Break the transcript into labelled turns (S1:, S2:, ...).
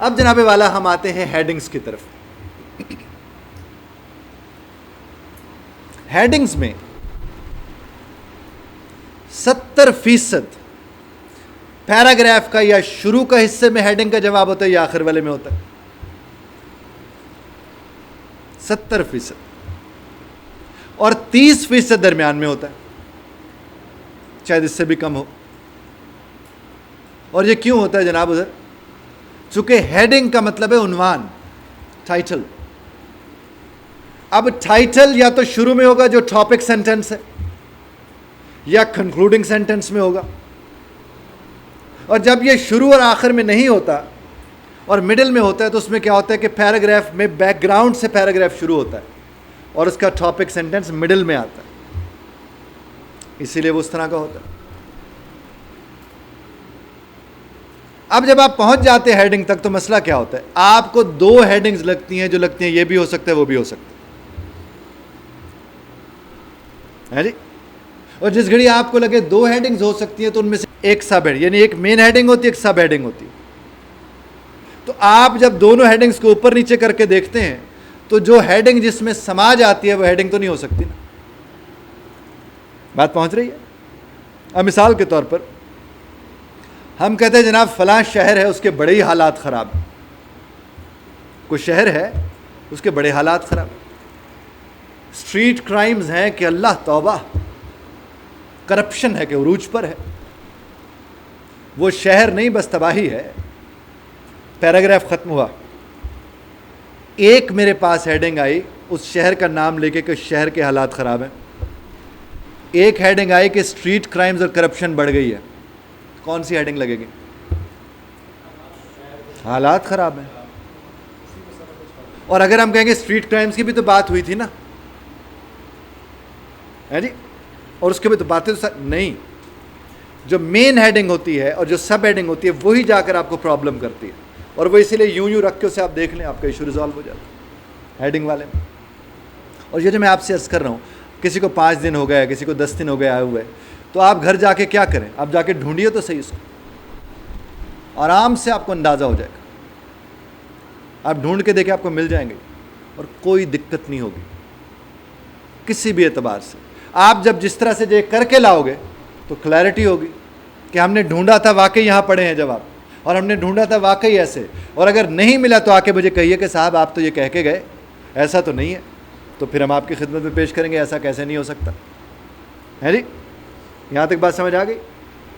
S1: اب جناب والا ہم آتے ہیں ہیڈنگز کی طرف. ہیڈنگز میں 70% پیراگراف کا یا شروع کا حصے میں ہیڈنگ کا جواب ہوتا ہے یا آخر والے میں ہوتا ہے. 70% اور 30% درمیان میں ہوتا ہے, شاید اس سے بھی کم ہو. اور یہ کیوں ہوتا ہے جناب ادھر؟ چونکہ ہیڈنگ کا مطلب ہے عنوان, ٹائٹل. اب ٹائٹل یا تو شروع میں ہوگا جو ٹاپک سینٹنس ہے, یا کنکلوڈنگ سینٹنس میں ہوگا. اور جب یہ شروع اور آخر میں نہیں ہوتا اور مڈل میں ہوتا ہے تو اس میں کیا ہوتا ہے کہ پیراگراف میں بیک گراؤنڈ سے پیراگراف شروع ہوتا ہے اور اس کا ٹاپک سینٹنس مڈل میں آتا ہے, اسی لیے وہ اس طرح کا ہوتا ہے. اب جب آپ پہنچ جاتے ہیں ہیڈنگ تک تو مسئلہ کیا ہوتا ہے؟ آپ کو 2 ہیڈنگز لگتی ہیں جو لگتی ہیں یہ بھی ہو سکتا ہے وہ بھی ہو سکتا ہے جی. اور جس گھڑی آپ کو لگے 2 ہیڈنگز ہو سکتی ہیں تو ان میں سے ایک سب ہیڈنگ, یعنی ایک مین ہیڈنگ ہوتی ہے, ایک سب ہیڈنگ ہوتی ہے. تو آپ جب دونوں ہیڈنگز کو اوپر نیچے کر کے دیکھتے ہیں تو جو ہیڈنگ جس میں سما جاتی ہے وہ ہیڈنگ تو نہیں ہو سکتی نا. بات پہنچ رہی ہے؟ اب مثال کے طور پر ہم کہتے ہیں جناب فلاں شہر ہے اس کے بڑے ہی حالات خراب ہیں. کوئی شہر ہے اس کے بڑے حالات خراب ہیں, اسٹریٹ کرائمز ہیں کہ اللہ توبہ, کرپشن ہے کہ عروج پر ہے. وہ شہر نہیں بس تباہی ہے. پیراگراف ختم ہوا, ایک میرے پاس ہیڈنگ آئی اس شہر کا نام لے کے کہ شہر کے حالات خراب ہیں. ایک ہیڈنگ آئی کہ اسٹریٹ کرائمز اور کرپشن بڑھ گئی ہے. کون سی ہیڈنگ لگے گی؟ حالات خراب ہیں. اور اگر ہم کہیں گے اسٹریٹ کرائمز کی بھی تو بات ہوئی تھی نا, ہے جی, اور اس کے بھی تو باتیں نہیں. جو مین ہیڈنگ ہوتی ہے اور جو سب ہیڈنگ ہوتی ہے وہی جا کر آپ کو پرابلم کرتی ہے, اور وہ اسی لیے یوں رکھ کے اسے آپ دیکھ لیں آپ کا ایشو ریزالو ہو جاتا ہے ہیڈنگ والے میں. اور یہ جو میں آپ سے عرض کر رہا ہوں, کسی کو 5 دن ہو گیا, کسی کو 10 دن ہو گئے آئے ہوئے, تو آپ گھر جا کے کیا کریں؟ آپ جا کے ڈھونڈیے تو صحیح اس کو, آرام سے آپ کو اندازہ ہو جائے گا. آپ ڈھونڈ کے دیکھیں آپ کو مل جائیں گے اور کوئی دقت نہیں ہوگی کسی بھی اعتبار سے. آپ جب جس طرح سے یہ کر کے لاؤ گے تو کلیئرٹی ہوگی کہ ہم نے ڈھونڈا تھا واقعی یہاں پڑے ہیں جواب, اور ہم نے ڈھونڈا تھا واقعی ایسے, اور اگر نہیں ملا تو آ کے مجھے کہیے کہ صاحب آپ تو یہ کہہ کے گئے ایسا تو نہیں ہے, تو پھر ہم آپ کی خدمت میں پیش کریں گے ایسا کیسے نہیں ہو سکتا ہے جی. یہاں تک بات سمجھ آ گئی؟